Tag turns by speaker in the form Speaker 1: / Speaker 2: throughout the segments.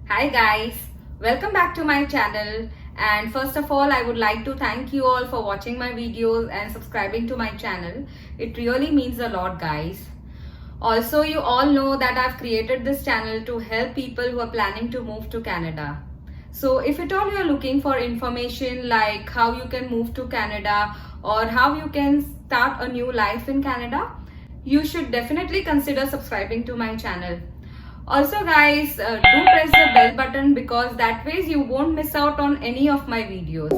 Speaker 1: Hi guys, welcome back to my channel, and first of all I would like to thank you all for watching my videos and subscribing to my channel. It really means a lot guys. Also, you all know that I've created this channel to help people who are planning to move to Canada. So if at all you're looking for information like how you can move to Canada or how you can start a new life in Canada, you should definitely consider subscribing to my channel. Also guys, do press the bell button because that ways you won't miss out on any of my videos.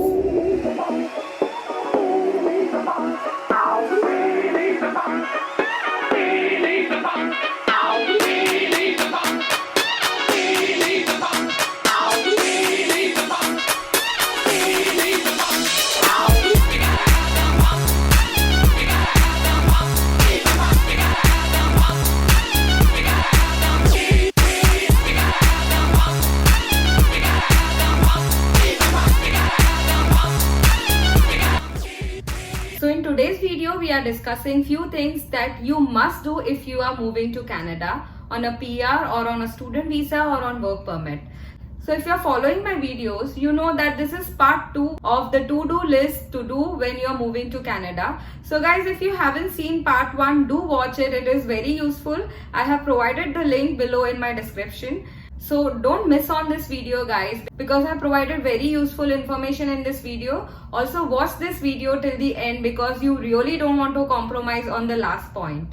Speaker 1: So in today's video, we are discussing few things that you must do if you are moving to Canada on a PR or on a student visa or on work permit. So if you are following my videos, you know that this is part 2 of the to-do list to do when you are moving to Canada. So guys, if you haven't seen part 1, do watch it. It is very useful. I have provided the link below in my description. So don't miss on this video guys, because I provided very useful information in this video. Also watch this video till the end because you really don't want to compromise on the last point.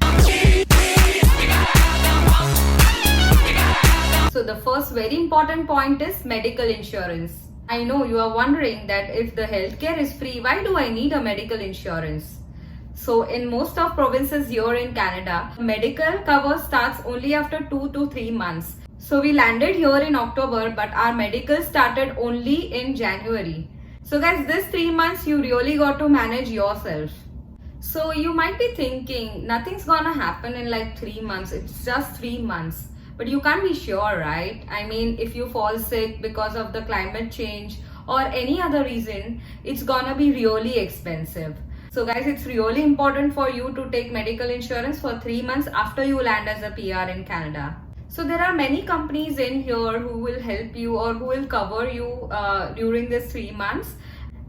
Speaker 1: So the first very important point is medical insurance. I know you are wondering that if the healthcare is free, why do I need a medical insurance? So in most of provinces here in Canada, medical cover starts only after 2 to 3 months. So we landed here in October, but our medical started only in January. So guys, this 3 months you really got to manage yourself. So you might be thinking nothing's gonna happen in like 3 months. It's just 3 months. But you can't be sure, right? I mean, if you fall sick because of the climate change or any other reason, it's gonna be really expensive. So guys, it's really important for you to take medical insurance for 3 months after you land as a PR in Canada. So there are many companies in here who will help you or who will cover you during this 3 months.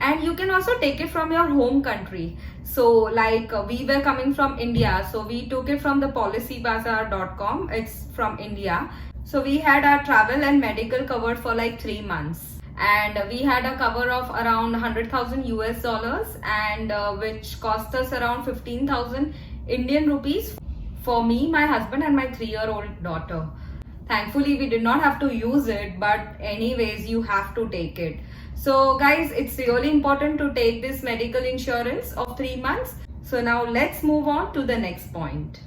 Speaker 1: And you can also take it from your home country. So like we were coming from India, so we took it from the policybazaar.com. It's from India. So we had our travel and medical covered for like 3 months. And we had a cover of around 100,000 US dollars and which cost us around 15,000 Indian rupees for me, my husband and my 3-year-old daughter. Thankfully, we did not have to use it, but anyways, you have to take it. So guys, it's really important to take this medical insurance of 3 months. So now let's move on to the next point.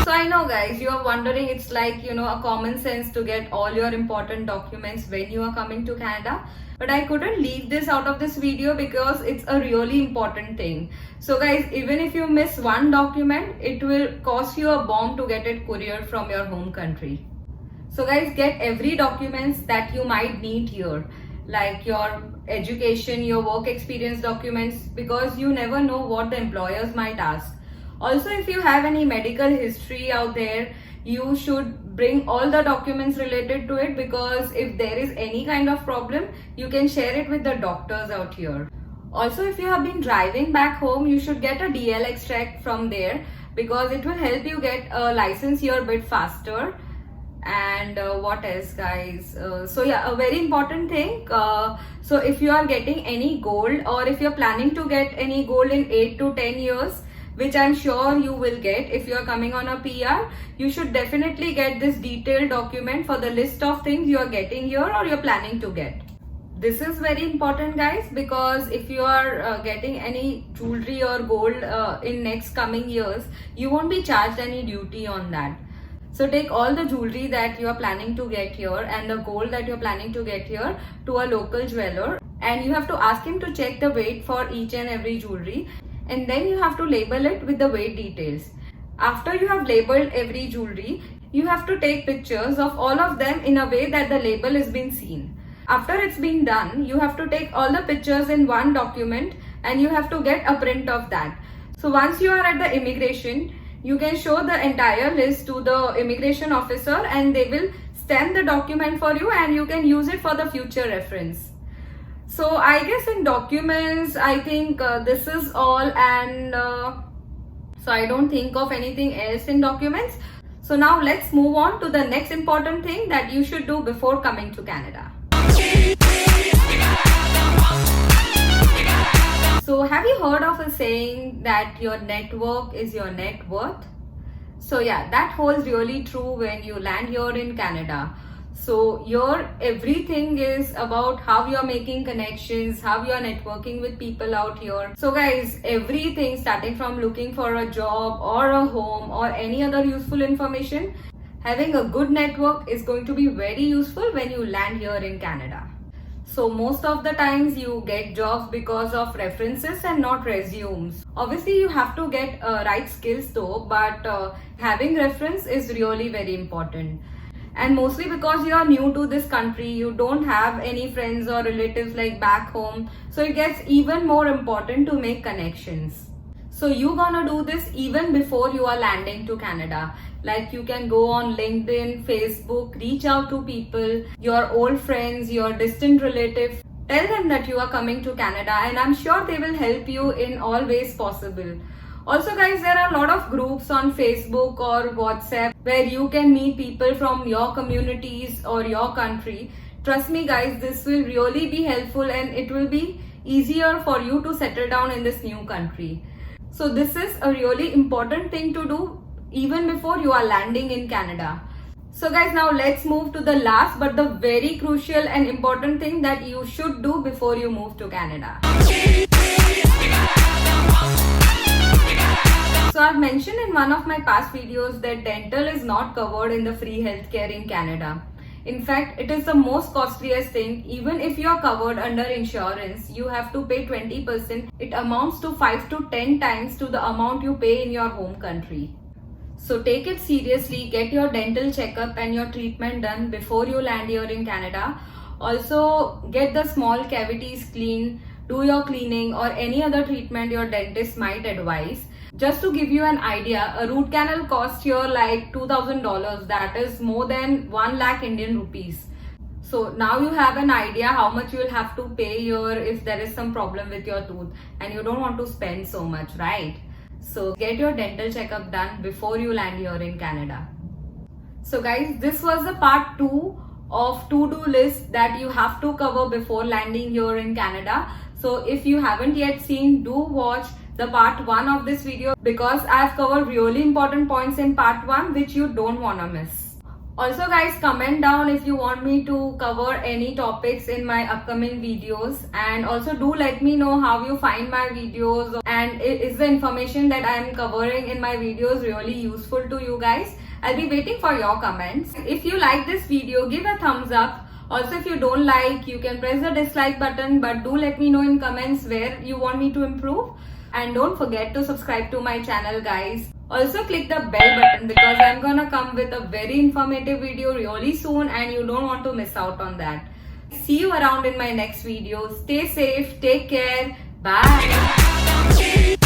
Speaker 1: So I know guys, you are wondering, it's like, a common sense to get all your important documents when you are coming to Canada. But I couldn't leave this out of this video because it's a really important thing. So guys, even if you miss one document, it will cost you a bomb to get it couriered from your home country. So guys, get every documents that you might need here, like your education, your work experience documents, because you never know what the employers might ask. Also, if you have any medical history out there, you should bring all the documents related to it, because if there is any kind of problem, you can share it with the doctors out here. Also, if you have been driving back home, you should get a DL extract from there because it will help you get a license here a bit faster. And what else guys, so yeah, a very important thing, so if you are getting any gold or if you're planning to get any gold in 8 to 10 years, which I'm sure you will get if you are coming on a PR, you should definitely get this detailed document for the list of things you are getting here or you're planning to get. This is very important guys, because if you are getting any jewelry or gold in next coming years, you won't be charged any duty on that. So take all the jewelry that you are planning to get here and the gold that you're planning to get here to a local jeweler, and you have to ask him to check the weight for each and every jewelry, and then you have to label it with the weight details. After you have labeled every jewelry, you have to take pictures of all of them in a way that the label is being seen. After it's been done, you have to take all the pictures in one document and you have to get a print of that. So once you are at the immigration, You can show the entire list to the immigration officer and they will stamp the document for you and you can use it for the future reference. So I guess in documents, I think this is all, and so I don't think of anything else in documents. So now let's move on to the next important thing that you should do before coming to Canada. So have you heard of a saying that your network is your net worth? So yeah, that holds really true when you land here in Canada. So your everything is about how you're making connections, how you're networking with people out here. So guys, everything starting from looking for a job or a home or any other useful information, having a good network is going to be very useful when you land here in Canada. So most of the times you get jobs because of references and not resumes. Obviously you have to get right skills though, but having reference is really very important. And mostly because you are new to this country, you don't have any friends or relatives like back home. So it gets even more important to make connections. So you gonna do this even before you are landing to Canada. Like you can go on LinkedIn, Facebook, reach out to people, your old friends, your distant relatives. Tell them that you are coming to Canada and I'm sure they will help you in all ways possible. Also guys, there are a lot of groups on Facebook or WhatsApp where you can meet people from your communities or your country. Trust me guys, this will really be helpful and it will be easier for you to settle down in this new country. So this is a really important thing to do even before you are landing in Canada. So guys, now let's move to the last but the very crucial and important thing that you should do before you move to Canada. So I've mentioned in one of my past videos that dental is not covered in the free healthcare in Canada. In fact, it is the most costliest thing. Even if you are covered under insurance, you have to pay 20%. It amounts to 5 to 10 times to the amount you pay in your home country. So take it seriously, get your dental checkup and your treatment done before you land here in Canada. Also get the small cavities clean, do your cleaning or any other treatment your dentist might advise. Just to give you an idea, a root canal costs here like $2,000, that is more than 1 lakh Indian rupees. So now you have an idea how much you will have to pay here if there is some problem with your tooth and you don't want to spend so much, right? So get your dental checkup done before you land here in Canada. So guys, this was the part 2 of to-do list that you have to cover before landing here in Canada. So if you haven't yet seen, do watch the part 1 of this video because I have covered really important points in part 1 which you don't want to miss. Also guys, comment down if you want me to cover any topics in my upcoming videos, and also do let me know how you find my videos and is the information that I am covering in my videos really useful to you guys. I'll be waiting for your comments. If you like this video, give a thumbs up. Also, if you don't like, you can press the dislike button, but do let me know in comments where you want me to improve. And don't forget to subscribe to my channel guys. Also click the bell button because I'm gonna come with a very informative video really soon and you don't want to miss out on that. See you around in my next video. Stay safe, take care, bye.